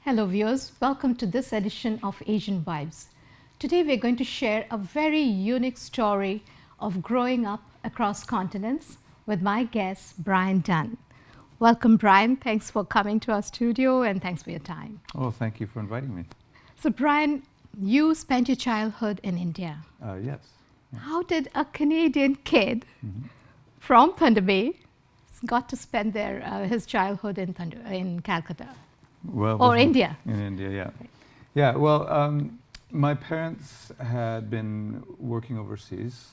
Hello viewers, welcome to this edition of Asian Vibes. Today we're going to share a very unique story of growing up across continents with my guest Brian Dunn. Welcome Brian, thanks for coming to our studio and thanks for your time. Oh, thank you for inviting me. So Brian, you spent your childhood in India. Yes. How did a Canadian kid from Thunder Bay got to spend his childhood in Calcutta? Well, Or India. In India, yeah. Yeah, well, my parents had been working overseas.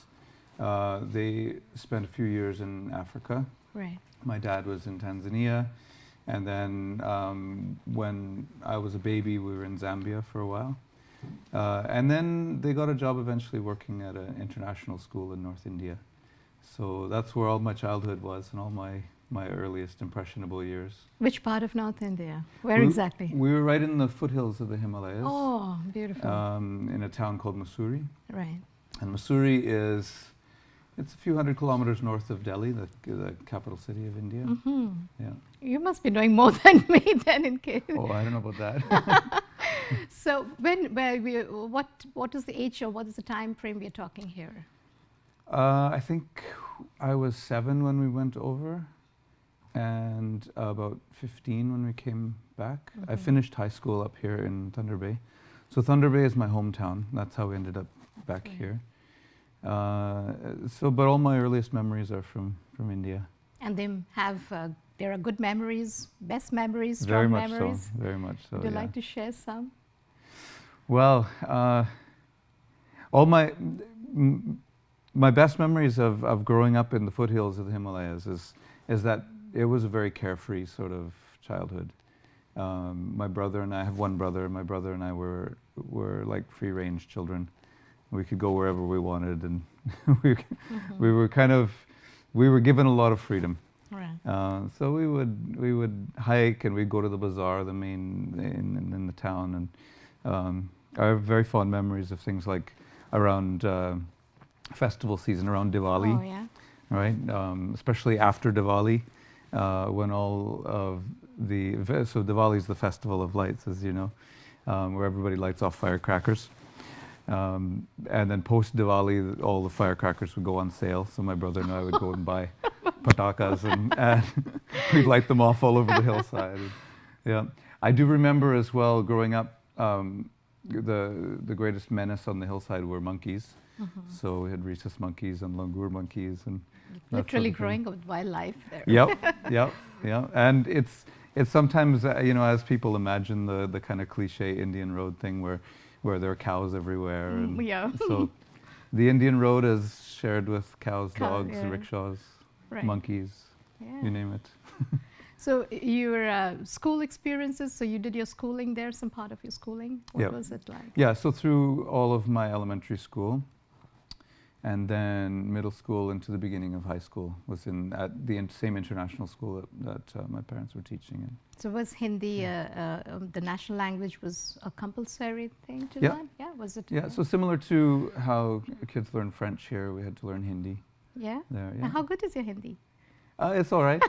They spent a few years in Africa. Right. My dad was in Tanzania. And then when I was a baby, we were in Zambia for a while. And then they got a job eventually working at an international school in North India. So that's where all my childhood was and all my earliest impressionable years. Which part of North India? Where exactly? We were right in the foothills of the Himalayas. Oh, beautiful. In a town called Mussoorie. Right. And Mussoorie it's a few hundred kilometers north of Delhi, the capital city of India. Mm-hmm. Yeah. You must be knowing more than me then in case. Oh, I don't know about that. So what is the age or what is the time frame we're talking here? I think I was 7 when we went over. And about 15 when we came back. I finished high school up here in Thunder Bay. So Thunder Bay is my hometown. That's how we ended up back here. But all my earliest memories are from India. And there are good memories, best memories, strong memories. Very much so. Would you like to share some? Well, all my best memories of growing up in the foothills of the Himalayas is that it was a very carefree sort of childhood. My brother and I have one brother. My brother and I were like free-range children. We could go wherever we wanted, and we were given a lot of freedom. Right. So we would hike and we'd go to the bazaar, the main in the town, and I have very fond memories of things like around festival season, around Diwali. Oh yeah. Right, especially after Diwali. When all of so Diwali is the festival of lights, as you know, where everybody lights off firecrackers. And then post Diwali, all the firecrackers would go on sale. So my brother and I would go and buy patakas and we'd light them off all over the hillside. Yeah, I do remember as well growing up, the greatest menace on the hillside were monkeys. So we had rhesus monkeys and langur monkeys and literally growing up with wildlife there. Yep. And it's sometimes as people imagine the kind of cliche Indian road thing where there are cows everywhere. And yeah. So the Indian road is shared with cows, dogs, yeah. rickshaws, Right. monkeys, Yeah. you name it. So your school experiences, so you did your schooling there, some part of your schooling? What was it like? Yeah, so through all of my elementary school, and then middle school into the beginning of high school was at the same international school that my parents were teaching in. So was Hindi, the national language was a compulsory thing to learn? Yeah, was it? Yeah, so similar to how kids learn French here, we had to learn Hindi. Yeah? There, yeah. And how good is your Hindi? It's all right.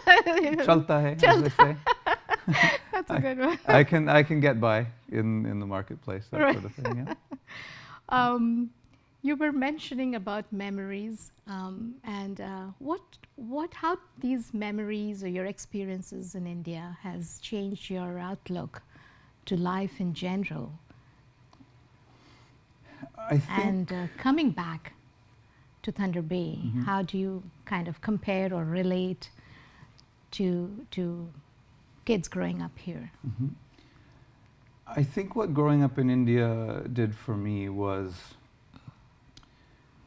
Chalta hai, as they say. That's a good one. I can get by in the marketplace, that sort of thing, yeah. You were mentioning about memories, and how these memories or your experiences in India has changed your outlook to life in general. I think And coming back to Thunder Bay, how do you kind of compare or relate to kids growing up here? I think what growing up in India did for me was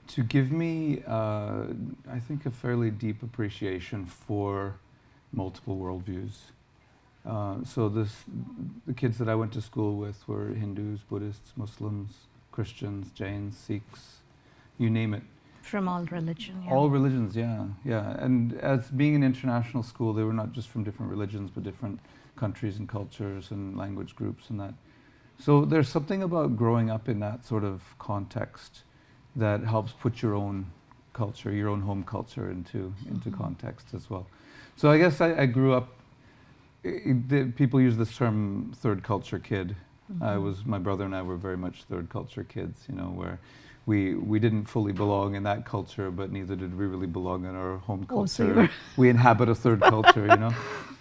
to give me, I think, a fairly deep appreciation for multiple worldviews. So the kids that I went to school with were Hindus, Buddhists, Muslims, Christians, Jains, Sikhs, you name it. From all religions. Yeah. All religions, yeah. And as being an international school, they were not just from different religions, but different countries and cultures and language groups and that. So there's something about growing up in that sort of context that helps put your own culture, your own home culture into context as well. So I guess I grew up people use this term third culture kid. My brother and I were very much third culture kids, you know, where we didn't fully belong in that culture, but neither did we really belong in our home culture. We inhabit a third culture, you know.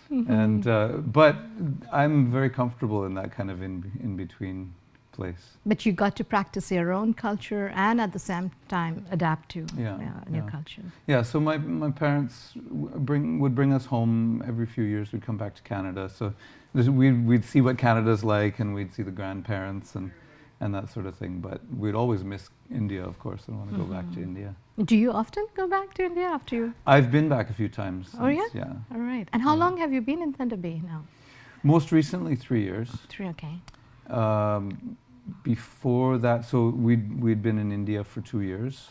And but I'm very comfortable in that kind of in between place. But you got to practice your own culture and at the same time adapt to new culture. Yeah, so my parents would bring us home every few years. We'd come back to Canada. So we'd see what Canada's like, and we'd see the grandparents and that sort of thing. But we'd always miss India, of course, and want to go back to India. Do you often go back to India after you? I've been back a few times. Oh, yeah? Yeah. All right. And how long have you been in Thunder Bay now? Most recently, 3 years. 3, okay. Before that, so we'd been in India for 2 years.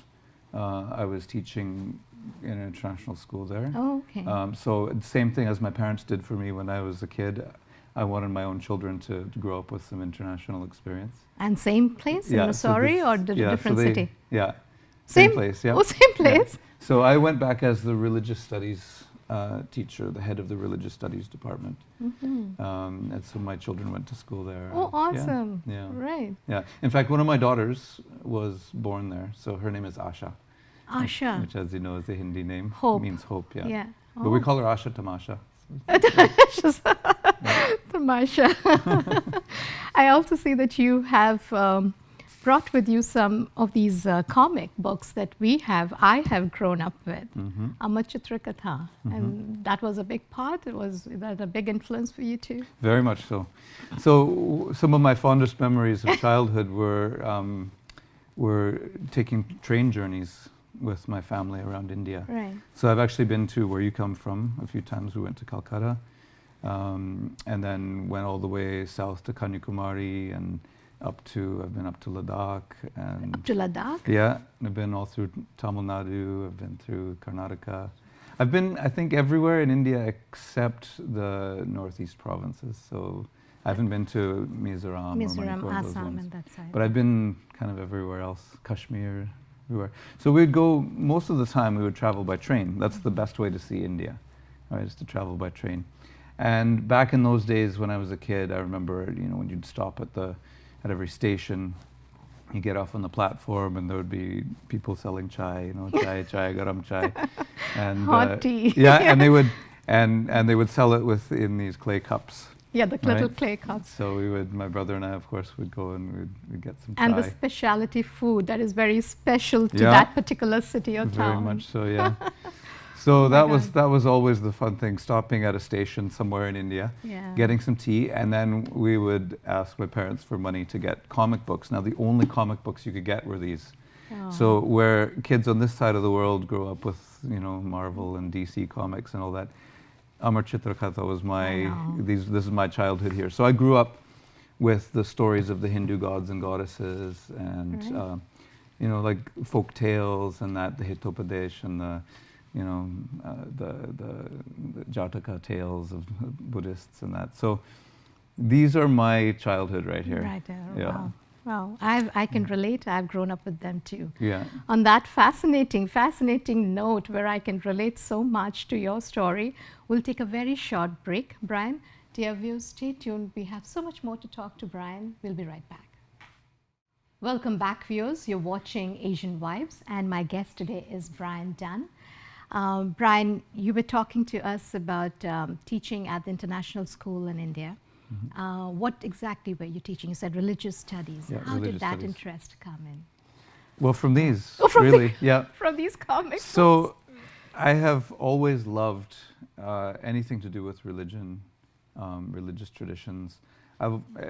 I was teaching in an international school there. Oh, okay. So the same thing as my parents did for me when I was a kid. I wanted my own children to grow up with some international experience. And same place in Missouri or different city? Yeah, same place. Yeah. Oh, same place. Yeah. So I went back as the religious studies teacher, the head of the religious studies department. And so my children went to school there. Oh, awesome. Yeah. Right. Yeah. In fact, one of my daughters was born there. So her name is Asha. Asha. Which, as you know, is a Hindi name. Hope. Means hope, yeah. Yeah. But we call her Asha Tamasha. Tamasha. I also see that you have brought with you some of these comic books that I have grown up with. Amar Chitra Katha. And that was a big part. Was that a big influence for you too? Very much so. So some of my fondest memories of childhood were taking train journeys with my family around India. Right. So I've actually been to where you come from a few times. We went to Calcutta, and then went all the way south to Kanyakumari and I've been up to Ladakh. And up to Ladakh? Yeah, I've been all through Tamil Nadu, I've been through Karnataka. I've been, I think, everywhere in India except the northeast provinces. So I haven't been to Mizoram or Manipur, Assam and that side. But I've been kind of everywhere else, Kashmir, everywhere. So we'd go, most of the time we would travel by train. That's the best way to see India, right, is to travel by train. And back in those days when I was a kid, I remember, you know, when you'd stop at every station, you get off on the platform and there would be people selling chai, you know, chai, garam chai. And hot tea. Yeah, and they would sell it in these clay cups. Yeah, the little clay cups. So my brother and I, of course, would go and we'd get some chai. And the specialty food that is very special to that particular city or town. Very much so, yeah. So that was always the fun thing, stopping at a station somewhere in India, getting some tea, and then we would ask my parents for money to get comic books. Now the only comic books you could get were these. Oh. So where kids on this side of the world grow up with, you know, Marvel and DC comics and all that, Amar Chitra Katha was this is my childhood here. So I grew up with the stories of the Hindu gods and goddesses and, you know, like folk tales and that, the Hitopadesh and the, you know, the Jataka tales of Buddhists and that. So these are my childhood right here. Right there, yeah. Wow. I can relate. I've grown up with them too. Yeah. On that fascinating note where I can relate so much to your story, we'll take a very short break. Brian, dear viewers, stay tuned. We have so much more to talk to Brian. We'll be right back. Welcome back, viewers. You're watching Asian Vibes, and my guest today is Brian Dunn. Brian, you were talking to us about teaching at the international school in India. What exactly were you teaching? You said religious studies. Yeah, How did that interest come in? Well, from these, really, yeah. From these comics. So I have always loved anything to do with religion, religious traditions.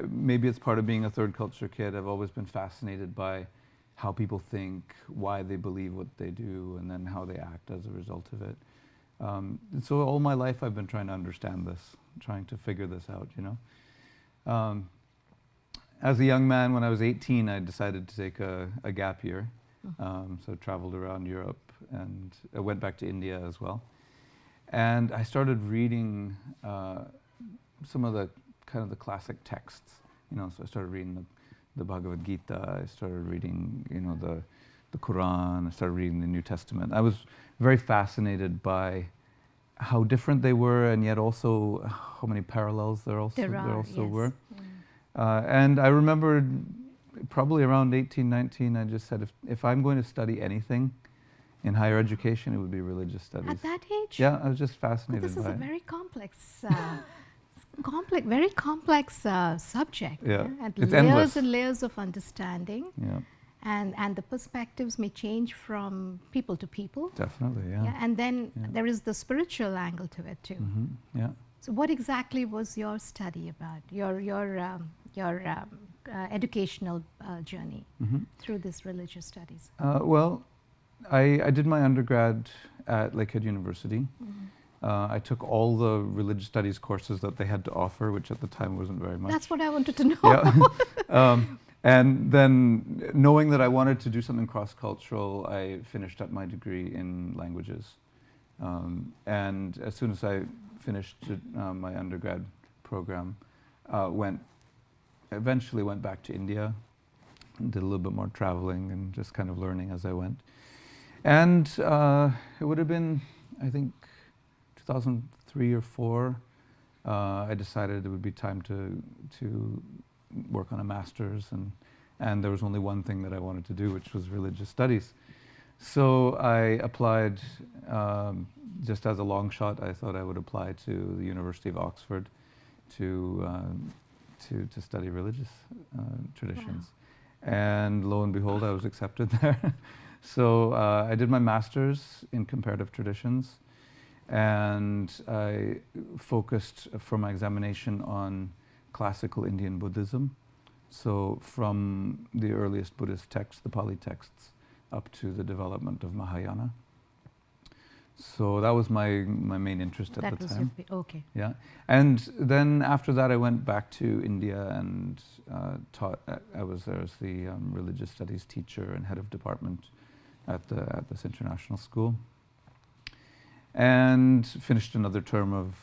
Maybe it's part of being a third culture kid. I've always been fascinated by how people think, why they believe what they do, and then how they act as a result of it. So all my life I've been trying to understand this, trying to figure this out, you know. As a young man, when I was 18, I decided to take a gap year. So I traveled around Europe and I went back to India as well. And I started reading some of the kind of the classic texts, you know, so I started reading the Bhagavad Gita, I started reading, you know, the Quran, I started reading the New Testament. I was very fascinated by how different they were, and yet also how many parallels there also yes. were. And I remember probably around 18, 19, I just said, if I'm going to study anything in higher education, it would be religious studies. At that age? Yeah, I was just Well, fascinated this is by a it. very complex, very complex subject. Yeah. And It's layers endless. and layers of understanding. Yeah, And the perspectives may change from people to people. definitely, yeah. And then Yeah. there is the spiritual angle to it too. Yeah. So what exactly was your study about, your educational journey through this religious studies? Well, I did my undergrad at Lakehead University. I took all the religious studies courses that they had to offer, which at the time wasn't very much. That's what I wanted to know. Yeah. And then knowing that I wanted to do something cross-cultural, I finished up my degree in languages. And as soon as I finished my undergrad program, eventually went back to India, and did a little bit more traveling and just kind of learning as I went. And it would have been, I think, 2003 or 4, I decided it would be time to work on a master's, and there was only one thing that I wanted to do, which was religious studies. So I applied, just as a long shot. I thought I would apply to the University of Oxford to study religious traditions. Wow. And lo and behold, I was accepted there. So I did my master's in comparative traditions, and I focused for my examination on classical Indian Buddhism. So from the earliest Buddhist texts, the Pali texts, up to the development of Mahayana. So that was my main interest at the time. Okay. Yeah. And then after that I went back to India and taught. I was there as the religious studies teacher and head of department at this international school. And finished another term of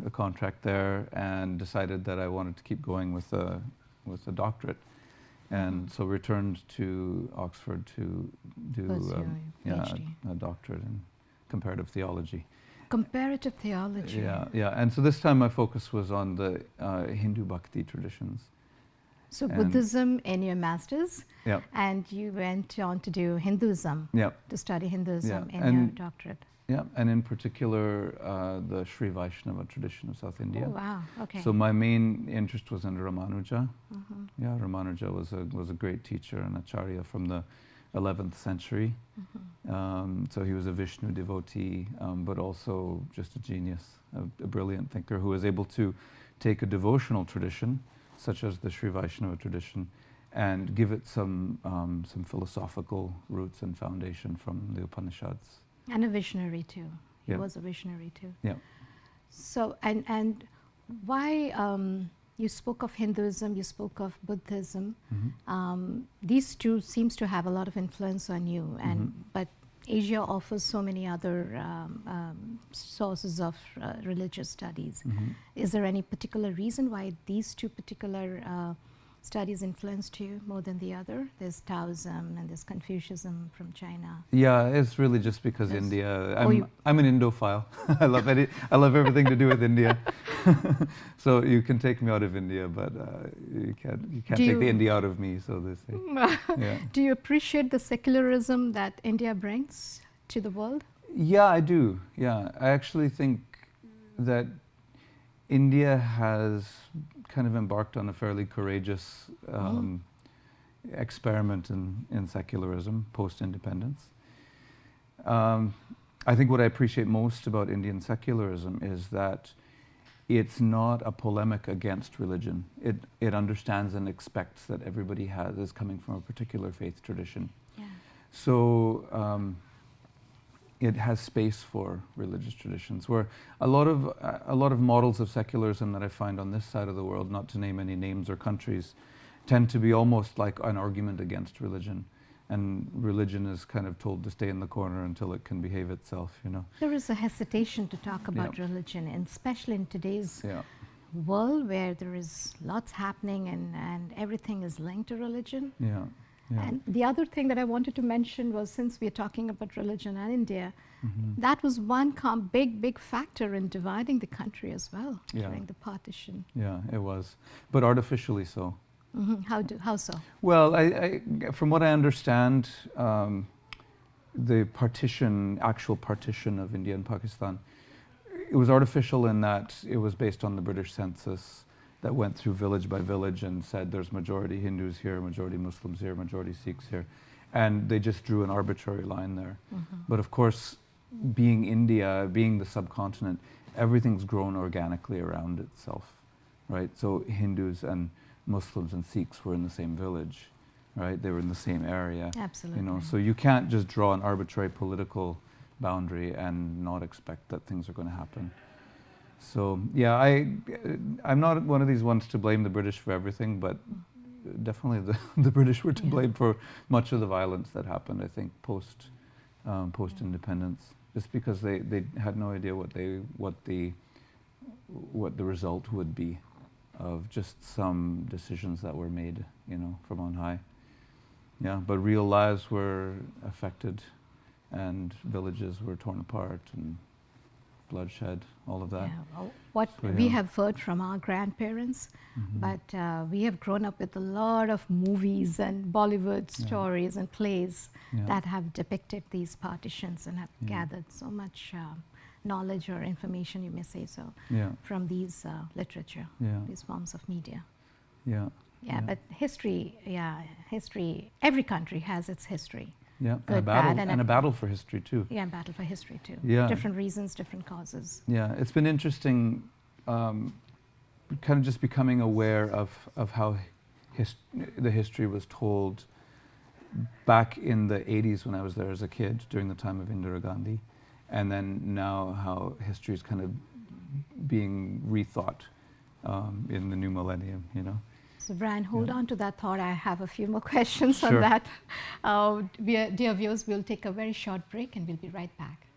a contract there, and decided that I wanted to keep going with a doctorate, and so returned to Oxford to do a doctorate in comparative theology. Comparative theology. Yeah. And so this time my focus was on the Hindu Bhakti traditions. So Buddhism in your master's, and you went on to do Hinduism, to study Hinduism in your doctorate. Yeah, and in particular, the Sri Vaishnava tradition of South India. Oh, wow, okay. So my main interest was in Ramanuja. Yeah, Ramanuja was a great teacher and acharya from the 11th century. So he was a Vishnu devotee, but also just a genius, a brilliant thinker who was able to take a devotional tradition, such as the Sri Vaishnava tradition, and give it some philosophical roots and foundation from the Upanishads. And a visionary too. He was a visionary too. Yeah. So, and why, you spoke of Hinduism, you spoke of Buddhism. These two seems to have a lot of influence on you, but Asia offers so many other sources of religious studies. Is there any particular reason why these two particular studies influenced you more than the other? There's Taoism and there's Confucianism from China. Yeah, it's really just because India. I'm an Indophile. I love everything to do with India. So you can take me out of India, but you can't take the India out of me, so they say. Yeah. Do you appreciate the secularism that India brings to the world? Yeah, I do. Yeah, I actually think that India has kind of embarked on a fairly courageous experiment in secularism post-independence. I think what I appreciate most about Indian secularism is that it's not a polemic against religion. It understands and expects that everybody is coming from a particular faith tradition. Yeah. So it has space for religious traditions, where a lot of models of secularism that I find on this side of the world, not to name any names or countries, tend to be almost like an argument against religion, and religion is kind of told to stay in the corner until it can behave itself, you know. There is a hesitation to talk about religion, and especially in today's world where there is lots happening and everything is linked to religion. Yeah. And the other thing that I wanted to mention was, since we're talking about religion and India, Mhm. that was one big factor in dividing the country as well Yeah. during the partition. Yeah, it was, but artificially so. How so? Well, from what I understand, the actual partition of India and Pakistan, it was artificial in that it was based on the British census that went through village by village and said there's majority Hindus here, majority Muslims here, majority Sikhs here. And they just drew an arbitrary line there. But of course, being India, being the subcontinent, everything's grown organically around itself, right? So Hindus and Muslims and Sikhs were in the same village, right? They were in the same area. Absolutely. You know, so you can't just draw an arbitrary political boundary and not expect that things are going to happen. So yeah, I'm not one of these ones to blame the British for everything, but definitely the British were to blame for much of the violence that happened, I think, post independence, just because they had no idea what the result would be of just some decisions that were made, you know, from on high. Yeah, but real lives were affected, and villages were torn apart, and bloodshed, all of that. Yeah, well, So, we yeah. have heard from our grandparents, but we have grown up with a lot of movies and Bollywood stories and plays Yeah. that have depicted these partitions and have gathered so much knowledge or information, you may say so, Yeah, from these literature, yeah, these forms of media. yeah. Yeah, but history, every country has its history. Yeah, and Good, bad, and a battle for history too. Yeah, battle for history too. Yeah. Different reasons, different causes. Yeah, it's been interesting, kind of just becoming aware of how the history was told back in the 80s when I was there as a kid during the time of Indira Gandhi, and then now how history is kind of being rethought in the new millennium, you know. So Brian, hold on to that thought. I have a few more questions on Sure. that. Dear viewers, we'll take a very short break and we'll be right back.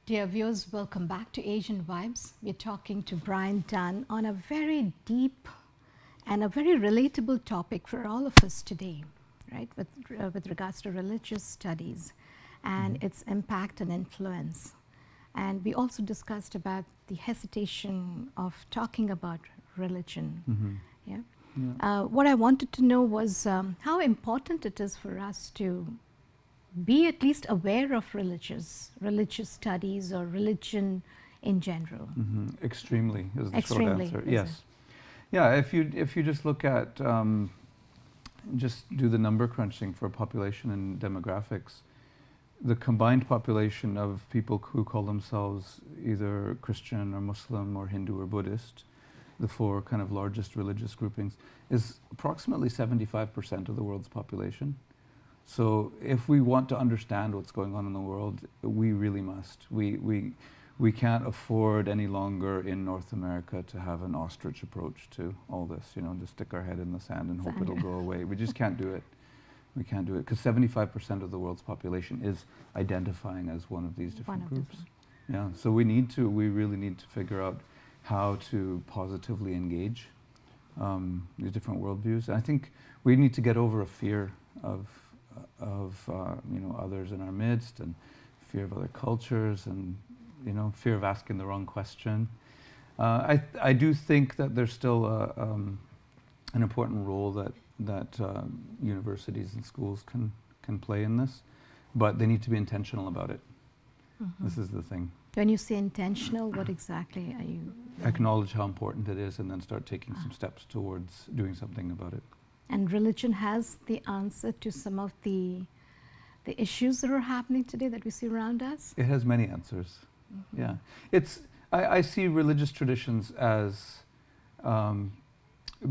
Dear viewers, welcome back to Asian Vibes. We're talking to Brian Dunn on a very deep and a very relatable topic for all of us today, right? With regards to religious studies and its impact and influence. And we also discussed about the hesitation of talking about religion. Yeah. Yeah. What I wanted to know was how important it is for us to be at least aware of religious studies or religion in general. Extremely is the Extremely, short answer. is Yes. it? Yeah, if you just look at just do the number crunching for population and demographics, the combined population of people who call themselves either Christian or Muslim or Hindu or Buddhist, the four kind of largest religious groupings, is approximately 75% of the world's population. So if we want to understand what's going on in the world, we really must. We can't afford any longer in North America to have an ostrich approach to all this, you know, to stick our head in the sand and hope it'll go away. We just can't do it. We can't do it because 75% of the world's population is identifying as one of these different groups. Yeah, so we really need to figure out how to positively engage these different worldviews. And I think we need to get over a fear of you know, others in our midst, and fear of other cultures, and you know, fear of asking the wrong question. I do think that there's still an important role that universities and schools can play in this, but they need to be intentional about it. This is the thing. When you say intentional, what exactly are you? Acknowledge how important it is and then start taking some steps towards doing something about it. And religion has the answer to some of the issues that are happening today that we see around us? It has many answers. Yeah. I see religious traditions as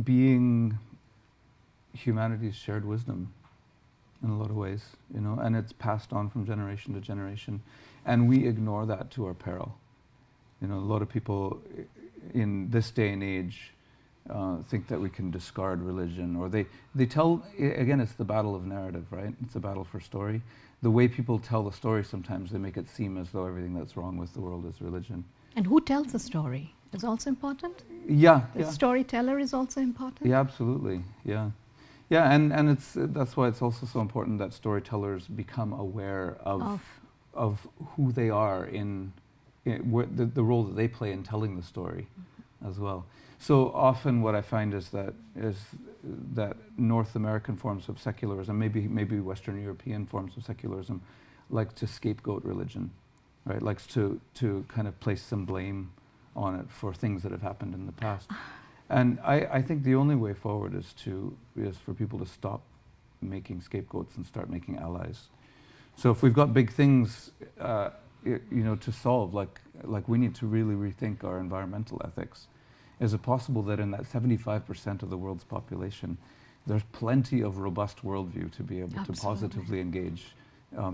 being humanity's shared wisdom in a lot of ways, you know, and it's passed on from generation to generation, and we ignore that to our peril. You know, a lot of people in this day and age think that we can discard religion, or they tell, again, it's the battle of narrative, right? It's a battle for story. The way people tell the story, sometimes they make it seem as though everything that's wrong with the world is religion. And who tells the story is also important? Yeah. The storyteller is also important? Yeah, absolutely. Yeah. Yeah, and it's that's why it's also so important that storytellers become aware of who they are in where the role that they play in telling the story as well. So often what I find is that North American forms of secularism, maybe Western European forms of secularism, like to scapegoat religion, right? Likes to kind of place some blame on it for things that have happened in the past. And I think the only way forward is for people to stop making scapegoats and start making allies. So if we've got big things, to solve, like we need to really rethink our environmental ethics. Is it possible that in that 75% of the world's population, there's plenty of robust worldview to be able to positively engage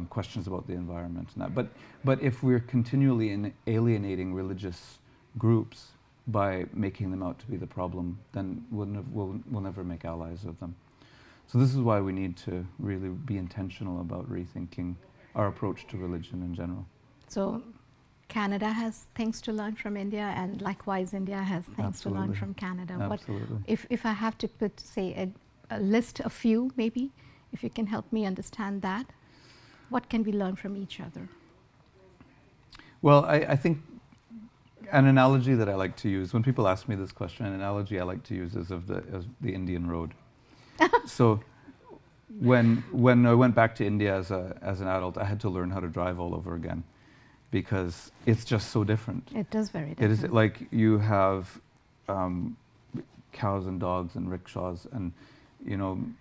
questions about the environment and that? But if we're continually alienating religious groups by making them out to be the problem, then we'll never make allies of them. So this is why we need to really be intentional about rethinking our approach to religion in general. So Canada has things to learn from India, and likewise India has things to learn from Canada. Absolutely. If I have to put, say, a list of few, maybe, if you can help me understand that, what can we learn from each other? Well, I think an analogy that I like to use, when people ask me this question, an analogy I like to use is of the Indian road. So when I went back to India as an adult, I had to learn how to drive all over again, because it's just so different. It is very different. It is like you have cows and dogs and rickshaws and,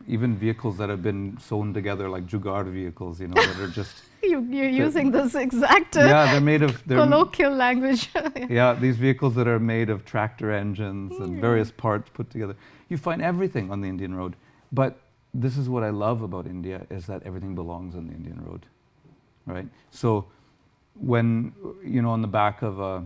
even vehicles that have been sewn together like jugaad vehicles, that are just... You're using this exact they're made of... colloquial language. Yeah, these vehicles that are made of tractor engines and various parts put together. You find everything on the Indian road. But this is what I love about India, is that everything belongs on the Indian road, right? So when, on the back of a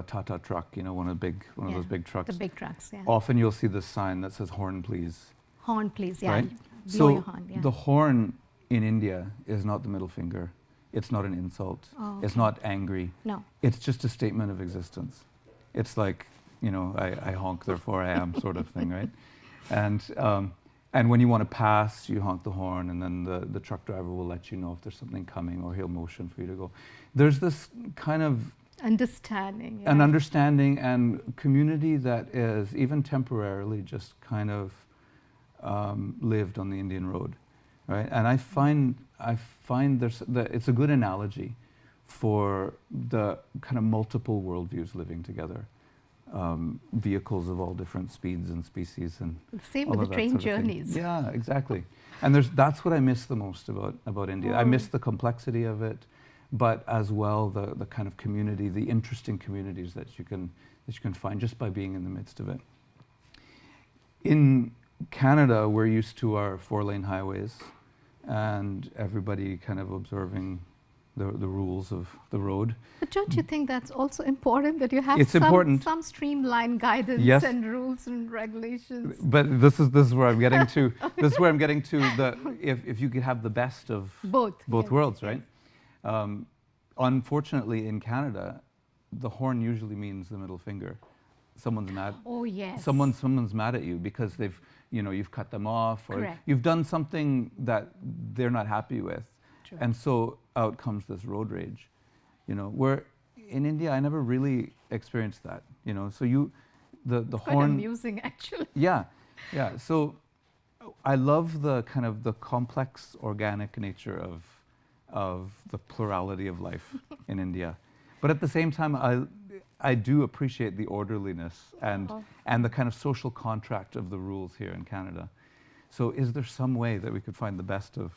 Tata truck, one of those big trucks. The big trucks, yeah. Often you'll see this sign that says "Horn, please." Horn, please, yeah. Right? Blow your horn, yeah. The horn in India is not the middle finger. It's not an insult. Oh, okay. It's not angry. No. It's just a statement of existence. It's like, I honk, therefore I am, sort of thing, right? And when you want to pass, you honk the horn, and then the truck driver will let you know if there's something coming, or he'll motion for you to go. There's this kind of understanding. Yeah. An understanding and community that is even temporarily just kind of lived on the Indian road, right? And I find it's a good analogy for the kind of multiple worldviews living together. Vehicles of all different speeds and species, and same with the train journeys. Yeah, exactly. And that's what I miss the most about India. I miss the complexity of it, but as well the kind of community, the interesting communities that you can find just by being in the midst of it. In Canada, we're used to our 4-lane highways and everybody kind of observing the rules of the road. But don't you think that's also important, that you have some streamlined guidance and rules and regulations? But this is where I'm getting to. This is where I'm getting to. If you could have the best of both worlds, right? Unfortunately, in Canada, the horn usually means the middle finger. Someone's mad. Oh yes. Someone's mad at you because you've cut them off, or you've done something that they're not happy with. True. And so out comes this road rage, where in India I never really experienced that, So the it's horn. Quite amusing, actually. Yeah. So I love the kind of the complex, organic nature of the plurality of life in India, but at the same time I do appreciate the orderliness and the kind of social contract of the rules here in Canada. So is there some way that we could find the best of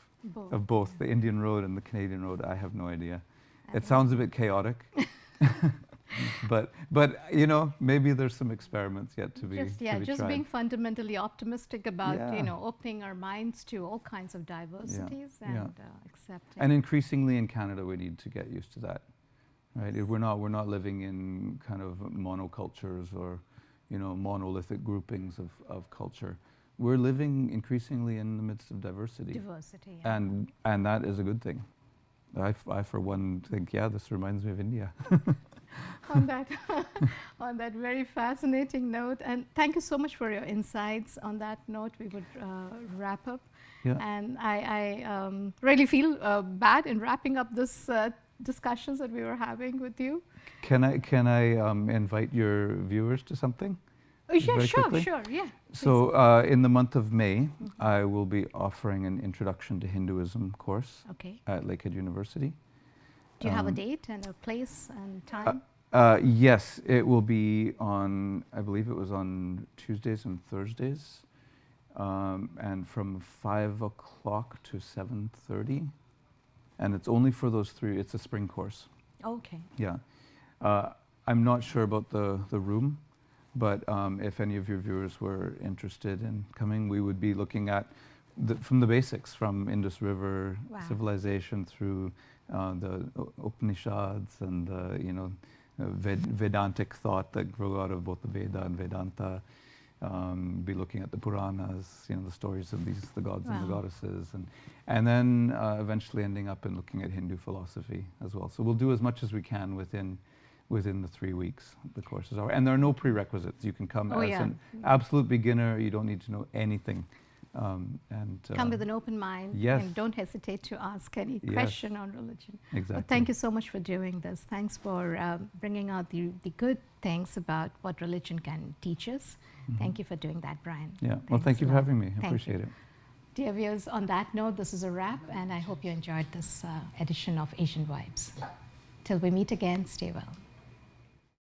both the Indian road and the Canadian road? I have no idea. It sounds a bit chaotic, but maybe there's some experiments yet to be just being fundamentally optimistic about opening our minds to all kinds of diversities and accepting. And increasingly in Canada, we need to get used to that, right? We're not living in kind of monocultures or monolithic groupings of culture. We're living increasingly in the midst of diversity. And that is a good thing. I for one think, this reminds me of India. on that on that very fascinating note. And thank you so much for your insights. On that note, we would wrap up. Yeah. And I really feel bad in wrapping up this discussions that we were having with you. Can I invite your viewers to something? Oh, yeah, Very sure, quickly? sure, yeah. So in the month of May, I will be offering an Introduction to Hinduism course Okay. at Lakehead University. Do you have a date and a place and time? Yes, it will be on, I believe it was on Tuesdays and Thursdays, and from 5 o'clock to 7:30. And it's only for those three, it's a spring course. Okay. Yeah. I'm not sure about the room, but if any of your viewers were interested in coming, we would be looking at from the basics, from Indus River Wow. civilization through the Upanishads and Vedantic thought that grew out of both the Veda and Vedanta. Be looking at the Puranas, the stories of the gods and the Wow. goddesses, and then eventually ending up in looking at Hindu philosophy as well. So we'll do as much as we can within the 3 weeks the courses are. And there are no prerequisites. You can come as an absolute beginner. You don't need to know anything. Come with an open mind. Yes. And don't hesitate to ask any Yes. question on religion. Exactly. Well, thank you so much for doing this. Thanks for bringing out the good things about what religion can teach us. Thank you for doing that, Brian. Yeah. Well, Thanks thank you a for lot. having me. I Thank appreciate you. it. Dear viewers, on that note, this is a wrap, and I hope you enjoyed this edition of Asian Vibes. Till we meet again, stay well.